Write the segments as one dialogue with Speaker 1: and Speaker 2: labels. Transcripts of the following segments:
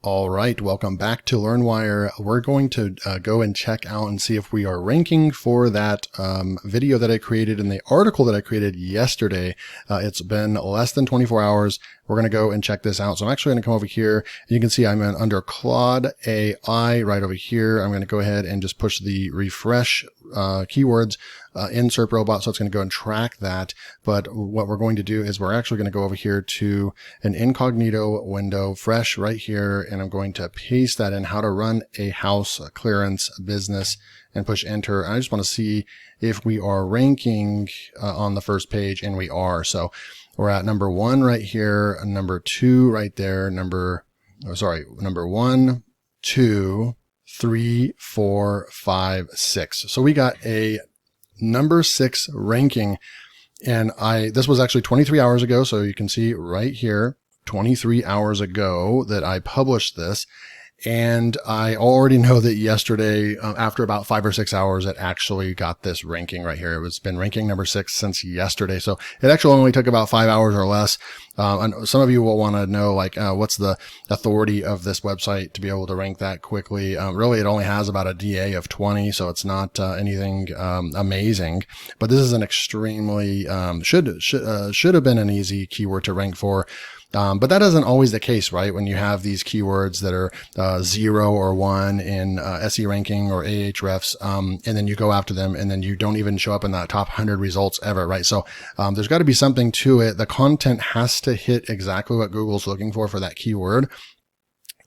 Speaker 1: All right, welcome back to LearnWire. We're going to go and check out and see if we are ranking for that video that I created in the article that I created yesterday. It's been less than 24 hours. We're going to go and check this out. So I'm actually going to come over here. You can see I'm under Claude AI right over here. I'm going to go ahead and just push the refresh keywords in SERP Robot. So it's going to go and track that. But what we're going to do is we're actually going to go over here to an incognito window, fresh right here. And I'm going to paste that in, how to run a house clearance business, and push enter. I just want to see if we are ranking on the first page, and we are. So we're at number 1 right here, number 2 right there, number 1, 2, 3, 4, 5, 6. So we got a number 6 ranking, and this was actually 23 hours ago. So you can see right here, 23 hours ago that I published this. And I already know that yesterday, after about 5 or 6 hours, it actually got this ranking right here. It's been ranking number 6 since yesterday. So it actually only took about 5 hours or less. And some of you will want to know, like, what's the authority of this website to be able to rank that quickly? Really, it only has about a DA of 20, so it's not anything amazing. But this is an extremely should have been an easy keyword to rank for. But that isn't always the case, right? When you have these keywords that are 0 or 1 in SE ranking or Ahrefs, and then you go after them, and then you don't even show up in the top 100 results ever, right? So there's got to be something to it. The content has to hit exactly what Google's looking for that keyword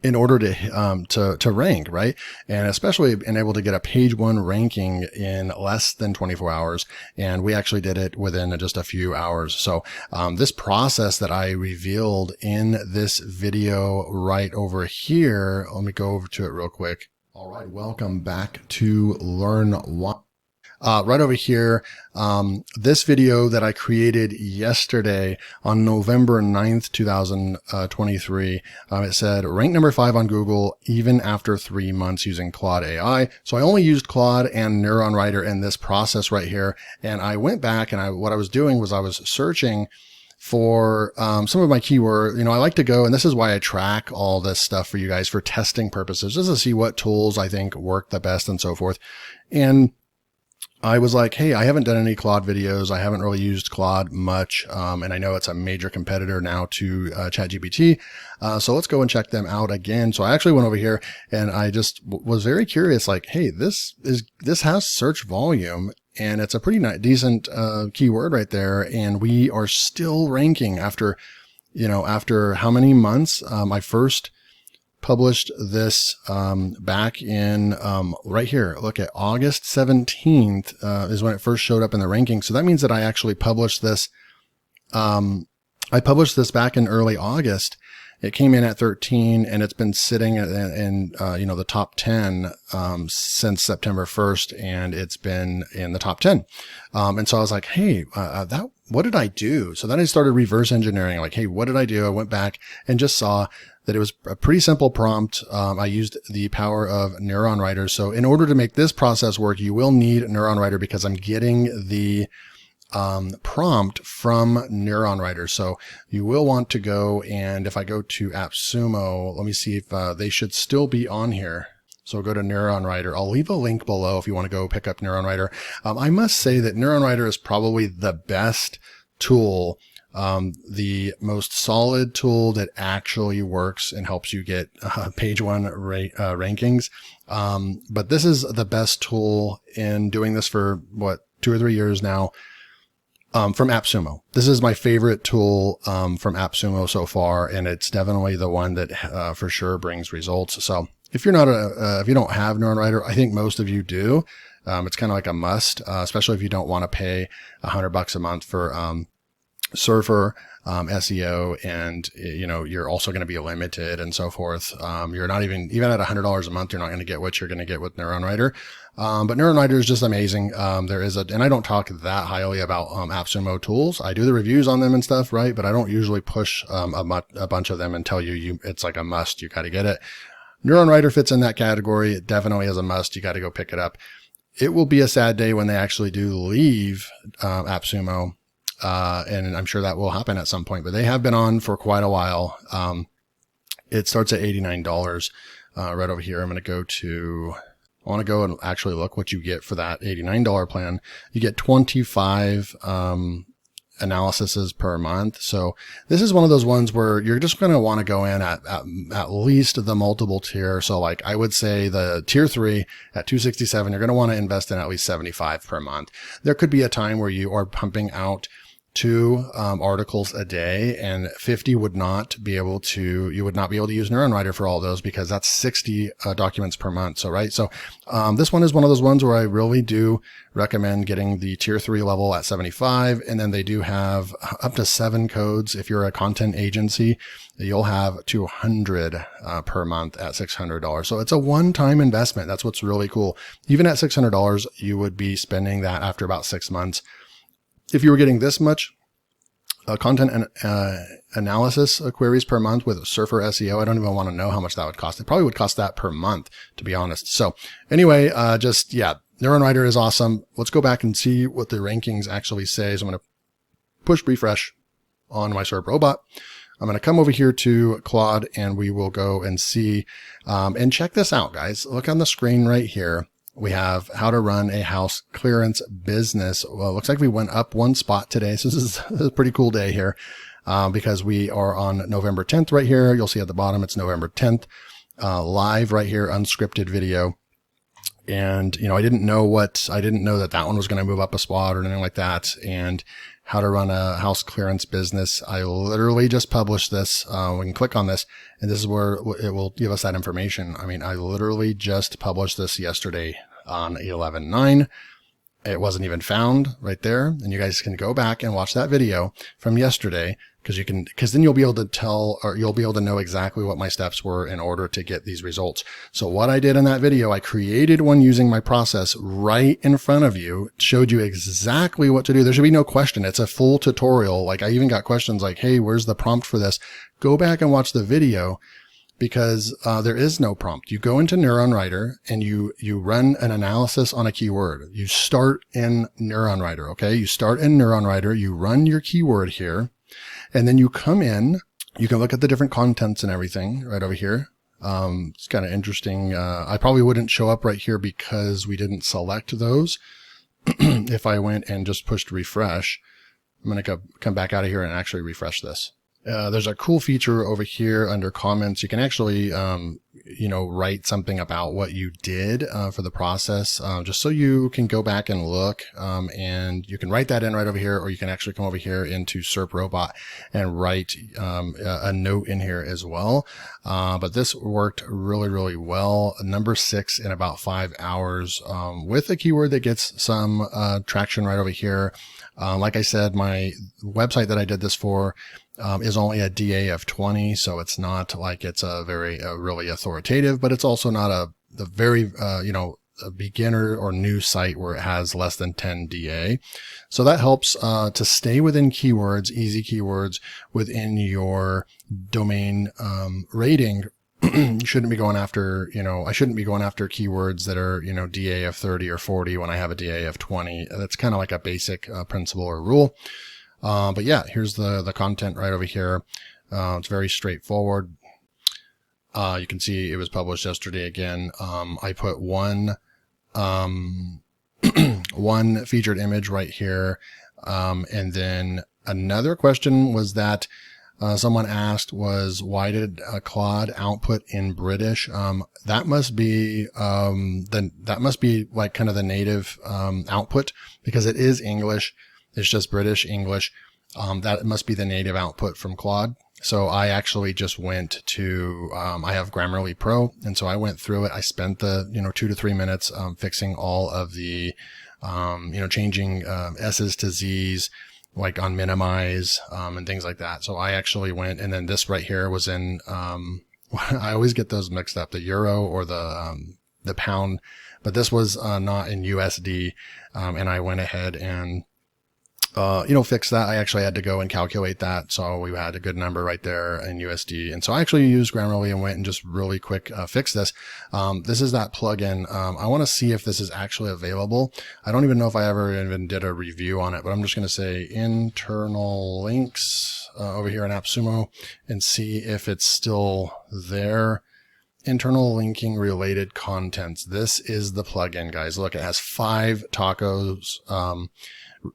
Speaker 1: in order to rank, right? And especially being able to get a page 1 ranking in less than 24 hours. And we actually did it within just a few hours. So this process that I revealed in this video right over here, let me go over to it real quick. All right, welcome back to LearnWire. Right over here, this video that I created yesterday on November 9th, 2023, it said rank number 5 on Google, even after 3 months using Claude AI. So I only used Claude and NeuronWriter in this process right here. And I went back, and what I was doing was I was searching for some of my keyword. I like to go, and this is why I track all this stuff for you guys for testing purposes, just to see what tools I think work the best and so forth. And I was like, hey, I haven't done any Claude videos. I haven't really used Claude much. And I know it's a major competitor now to ChatGPT. So let's go and check them out again. So I actually went over here, and I just was very curious, like, hey, this has search volume, and it's a pretty decent keyword right there. And we are still ranking after how many months? I first published this back in right here. Look at August 17th is when it first showed up in the ranking. So that means that I actually published this. I published this back in early August. It came in at 13, and it's been sitting in the top 10 since September 1st, and it's been in the top 10. And so I was like, hey, what did I do? So then I started reverse engineering, like, hey, what did I do? I went back and just saw that it was a pretty simple prompt. I used the power of NeuronWriter. So in order to make this process work, you will need NeuronWriter, because I'm getting the prompt from NeuronWriter. So you will want to go, and if I go to AppSumo, let me see if they should still be on here. So go to NeuronWriter. I'll leave a link below if you want to go pick up NeuronWriter. I must say that NeuronWriter is probably the best tool, the most solid tool that actually works and helps you get page 1 rankings. But this is the best tool in doing this for 2 or 3 years now. From AppSumo. This is my favorite tool from AppSumo so far, and it's definitely the one that for sure brings results. So if you're not if you don't have NeuronWriter, I think most of you do. It's kind of like a must, especially if you don't want to pay $100 a month for Surfer, SEO, and you're also going to be limited and so forth. You're not even at $100 a month, you're not going to get what you're going to get with NeuronWriter. But NeuronWriter is just amazing. And I don't talk that highly about AppSumo tools. I do the reviews on them and stuff, right? But I don't usually push a bunch of them and tell you it's like a must. You got to get it. NeuronWriter fits in that category. It definitely is a must. You got to go pick it up. It will be a sad day when they actually do leave AppSumo. And I'm sure that will happen at some point, but they have been on for quite a while. It starts at $89 right over here. I want to go and actually look what you get for that $89 plan. You get 25 analyses per month. So this is one of those ones where you're just going to want to go in at least the multiple tier. So like I would say the tier 3 at $267, you're going to want to invest in at least 75 per month. There could be a time where you are pumping out 2 articles a day, and 50 you would not be able to use NeuronWriter for all those, because that's 60 documents per month. So, right. So, this one is one of those ones where I really do recommend getting the tier 3 level at 75. And then they do have up to 7 codes. If you're a content agency, you'll have 200 per month at $600. So it's a one-time investment. That's what's really cool. Even at $600, you would be spending that after about 6 months. If you were getting this much content and analysis queries per month with Surfer SEO, I don't even want to know how much that would cost. It probably would cost that per month, to be honest. So anyway, NeuronWriter is awesome. Let's go back and see what the rankings actually say. So I'm going to push refresh on my SERP robot. I'm going to come over here to Claude, and we will go and see, and check this out, guys. Look on the screen right here. We have how to run a house clearance business. Well, it looks like we went up 1 spot today. So this is a pretty cool day here, because we are on November 10th right here. You'll see at the bottom, it's November 10th, live right here, unscripted video. And, I didn't know that one was going to move up a spot or anything like that. And how to run a house clearance business. I literally just published this. We can click on this, and this is where it will give us that information. I mean, I literally just published this yesterday on 11/9. It wasn't even found right there. And you guys can go back and watch that video from yesterday, because then you'll be able to tell, or you'll be able to know exactly what my steps were in order to get these results. So what I did in that video, I created one using my process right in front of you, showed you exactly what to do. There should be no question. It's a full tutorial. Like I even got questions like, hey, where's the prompt for this? Go back and watch the video, because there is no prompt. You go into NeuronWriter and you run an analysis on a keyword. You start in NeuronWriter, okay? You start in NeuronWriter, you run your keyword here, and then you come in. You can look at the different contents and everything right over here. It's kind of interesting. I probably wouldn't show up right here because we didn't select those. If I went and just pushed refresh, I'm going to come back out of here and actually refresh this. There's a cool feature over here under comments. You can actually, write something about what you did for the process, just so you can go back and look, and you can write that in right over here, or you can actually come over here into SERP Robot and write a note in here as well. But this worked really, really well. Number 6 in about 5 hours, with a keyword that gets some traction right over here. Like I said, my website that I did this for is only a DA of 20. So it's not like it's a very really authoritative, but it's also not a very, a beginner or new site where it has less than 10 DA. So that helps to stay within keywords, easy keywords within your domain rating. You shouldn't be going after, I shouldn't be going after keywords that are, DA of 30 or 40 when I have a DA of 20. That's kind of like a basic principle or rule. But yeah, here's the content right over here. It's very straightforward. You can see it was published yesterday again. I put one featured image right here. And then another question was that someone asked was, why did Claude output in British? That must be like kind of the native output, because it is English. It's just British English. That must be the native output from Claude. So I actually just went to, I have Grammarly Pro. And so I went through it. I spent the, 2 to 3 minutes, fixing all of the, changing, S's to Z's, like on minimize, and things like that. So I actually went, and then this right here was in, I always get those mixed up, the euro or the pound, but this was, not in USD. And I went ahead and fix that. I actually had to go and calculate that. So we had a good number right there in USD. And so I actually used Grammarly and went and just really quick fix this. This is that plugin. I want to see if this is actually available. I don't even know if I ever even did a review on it, but I'm just going to say internal links over here in AppSumo and see if it's still there. Internal linking related contents. This is the plugin, guys. Look, it has 5 tacos,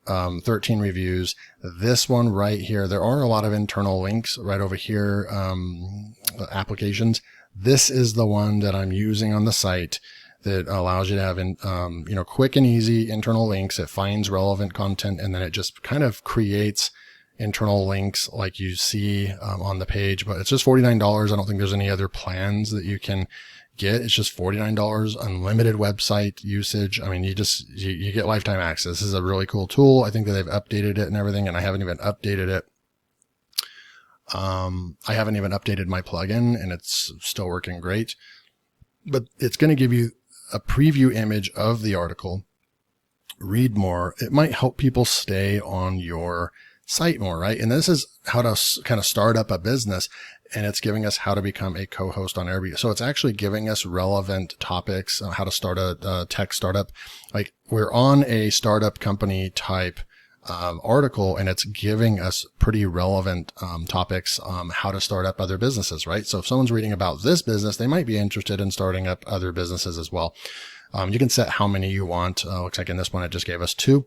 Speaker 1: 13 reviews. This one right here, there are a lot of internal links right over here, applications. This is the one that I'm using on the site that allows you to have, quick and easy internal links. It finds relevant content and then it just kind of creates internal links like you see on the page, but it's just $49. I don't think there's any other plans that you can get. It's just $49, unlimited website usage. I mean, you get lifetime access. This is a really cool tool. I think that they've updated it and everything, and I haven't even updated it. I haven't even updated my plugin and it's still working great, but it's going to give you a preview image of the article. Read more. It might help people stay on your site more, right? And this is how to kind of start up a business, and it's giving us how to become a co-host on Airbnb. So it's actually giving us relevant topics, how to start a tech startup. Like we're on a startup company type article, and it's giving us pretty relevant topics, how to start up other businesses, right? So if someone's reading about this business, they might be interested in starting up other businesses as well. You can set how many you want. Looks like in this one, it just gave us 2.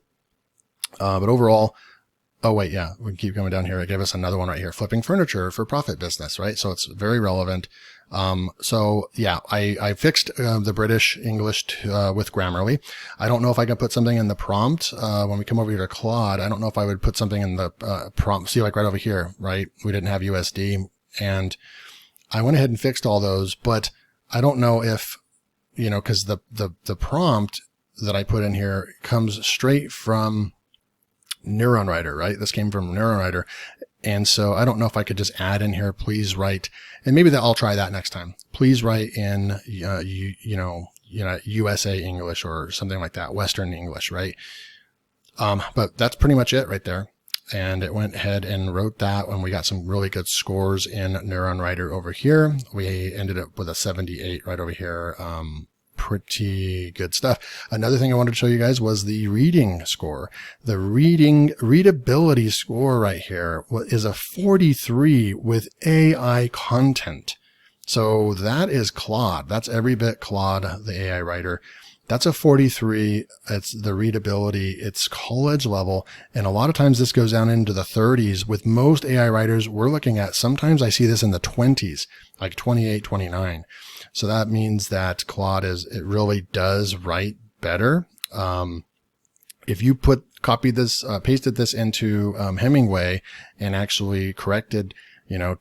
Speaker 1: But overall, oh, wait, yeah, we can keep coming down here. It gave us another one right here, flipping furniture for profit business, right? So it's very relevant. So yeah, I fixed the British English with Grammarly. I don't know if I can put something in the prompt. When we come over here to Claude, I don't know if I would put something in the prompt. See, like right over here, right? We didn't have USD, and I went ahead and fixed all those, but I don't know if, cause the prompt that I put in here comes straight from NeuronWriter, right? This came from NeuronWriter. And so I don't know if I could just add in here, please write, and maybe I'll try that next time. Please write in, USA English or something like that, Western English, right? But that's pretty much it right there. And it went ahead and wrote that when we got some really good scores in NeuronWriter over here. We ended up with a 78 right over here. Pretty good stuff. Another thing I wanted to show you guys was the reading score. The readability score right here is a 43 with AI content. So that is Claude. That's every bit Claude, the AI writer. That's a 43. It's the readability. It's college level. And a lot of times this goes down into the 30s. With most AI writers, we're looking at, sometimes I see this in the 20s, like 28, 29. So that means that Claude it really does write better. If you pasted this into Hemingway and actually corrected,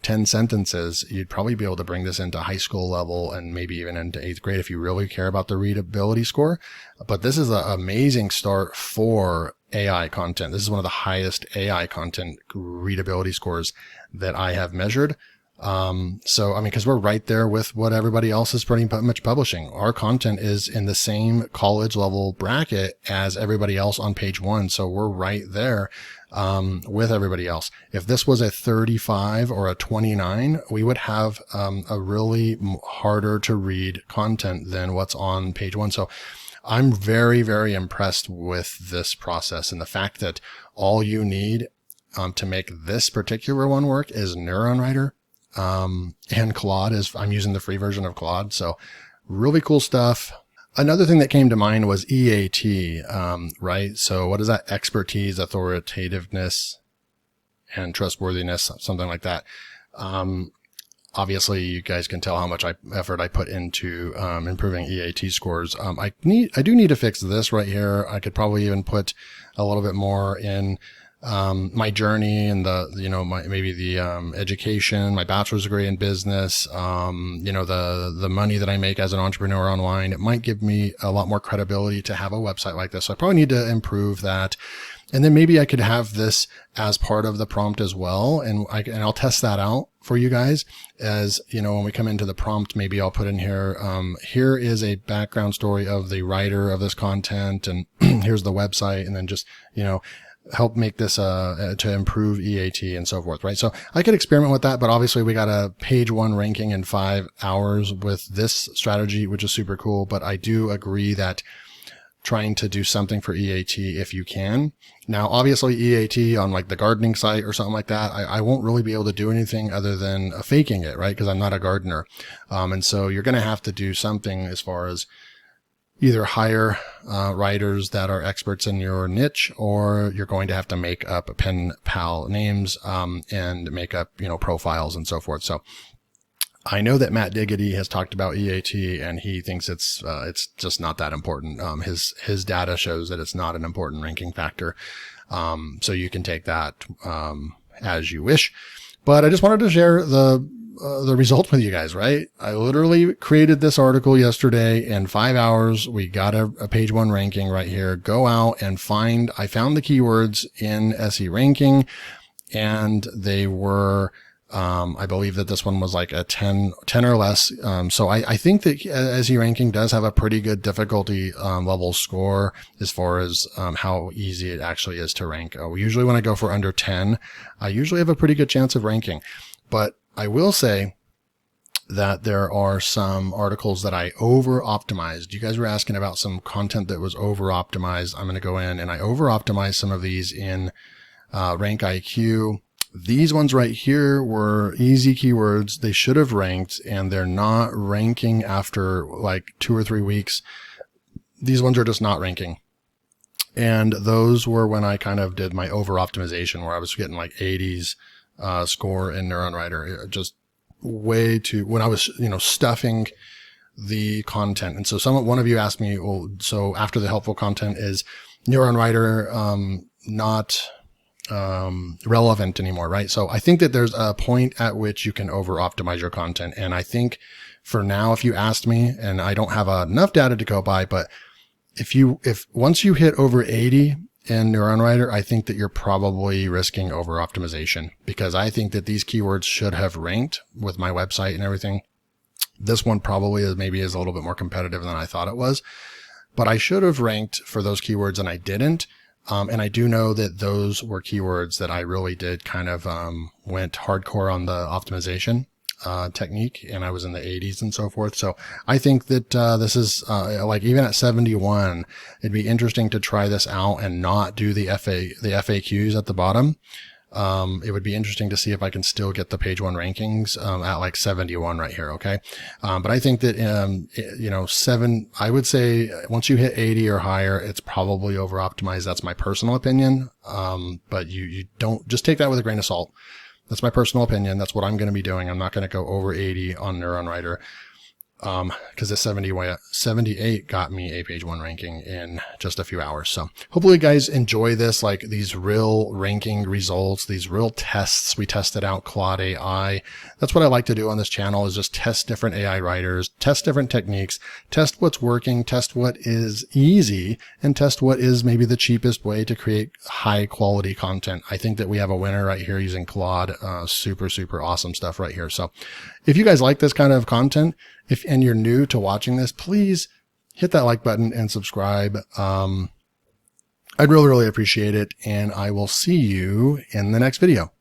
Speaker 1: 10 sentences, you'd probably be able to bring this into high school level and maybe even into 8th grade if you really care about the readability score. But this is an amazing start for AI content. This is one of the highest AI content readability scores that I have measured. Because we're right there with what everybody else is pretty much publishing. Our content is in the same college level bracket as everybody else on page 1. So we're right there, with everybody else. If this was a 35 or a 29, we would have, a really harder to read content than what's on page 1. So I'm very, very impressed with this process, and the fact that all you need, to make this particular one work is NeuronWriter. And Claude I'm using the free version of Claude. So really cool stuff. Another thing that came to mind was EAT, right? So what is that? Expertise, authoritativeness, and trustworthiness, something like that. Obviously you guys can tell how much effort I put into, improving EAT scores. I do need to fix this right here. I could probably even put a little bit more in, my journey and the education, my bachelor's degree in business, the money that I make as an entrepreneur online. It might give me a lot more credibility to have a website like this. So I probably need to improve that. And then maybe I could have this as part of the prompt as well. And I'll test that out for you guys as, when we come into the prompt, maybe I'll put in here, here is a background story of the writer of this content, and here's the website. And then just, help make this to improve EAT and so forth, right? So I could experiment with that, but obviously we got a page 1 ranking in 5 hours with this strategy, which is super cool. But I do agree that trying to do something for EAT if you can. Now, obviously EAT on like the gardening site or something like that, I won't really be able to do anything other than faking it, right? Because I'm not a gardener. And so you're going to have to do something as far as either hire writers that are experts in your niche, or you're going to have to make up pen pal names and make up, profiles and so forth. So I know that Matt Diggity has talked about EAT, and he thinks it's just not that important. His data shows that it's not an important ranking factor. So you can take that as you wish. But I just wanted to share the result with you guys, right? I literally created this article yesterday in 5 hours. We got a page 1 ranking right here. Go out and I found the keywords in SE ranking, and they were, I believe that this one was like a 10 or less. So I think that SE ranking does have a pretty good difficulty level score as far as how easy it actually is to rank. Usually when I go for under 10, I usually have a pretty good chance of ranking. But I will say that there are some articles that I over optimized. You guys were asking about some content that was over optimized. I'm going to go in and I over optimized some of these in Rank IQ. These ones right here were easy keywords. They should have ranked, and they're not ranking after like 2 or 3 weeks. These ones are just not ranking. And those were when I kind of did my over optimization, where I was getting like 80s score in NeuronWriter, just way too, when I was, stuffing the content. And so one of you asked me, well, so after the helpful content, is NeuronWriter not relevant anymore, right? So I think that there's a point at which you can over optimize your content. And I think for now, if you asked me, and I don't have enough data to go by, but if once you hit over 80 in NeuronWriter, I think that you're probably risking over optimization, because I think that these keywords should have ranked with my website and everything. This one probably is a little bit more competitive than I thought it was, but I should have ranked for those keywords and I didn't. And I do know that those were keywords that I really did kind of went hardcore on the optimization technique, and I was in the 80s and so forth. So I think that this is like even at 71, it'd be interesting to try this out and not do the FAQs at the bottom. It would be interesting to see if I can still get the page 1 rankings at like 71 right here. Okay. But I think that, I would say once you hit 80 or higher, it's probably over optimized. That's my personal opinion. But you don't just take that with a grain of salt. That's my personal opinion. That's what I'm going to be doing. I'm not going to go over 80 on NeuronWriter. Because the 78 got me a page 1 ranking in just a few hours. So hopefully you guys enjoy this, like these real ranking results, these real tests. We tested out Claude AI. That's what I like to do on this channel, is just test different AI writers, test different techniques, test what's working, test what is easy, and test what is maybe the cheapest way to create high quality content. I think that we have a winner right here using Claude. Super, super awesome stuff right here. So if you guys like this kind of content, and you're new to watching this, please hit that like button and subscribe. I'd really, really appreciate it. And I will see you in the next video.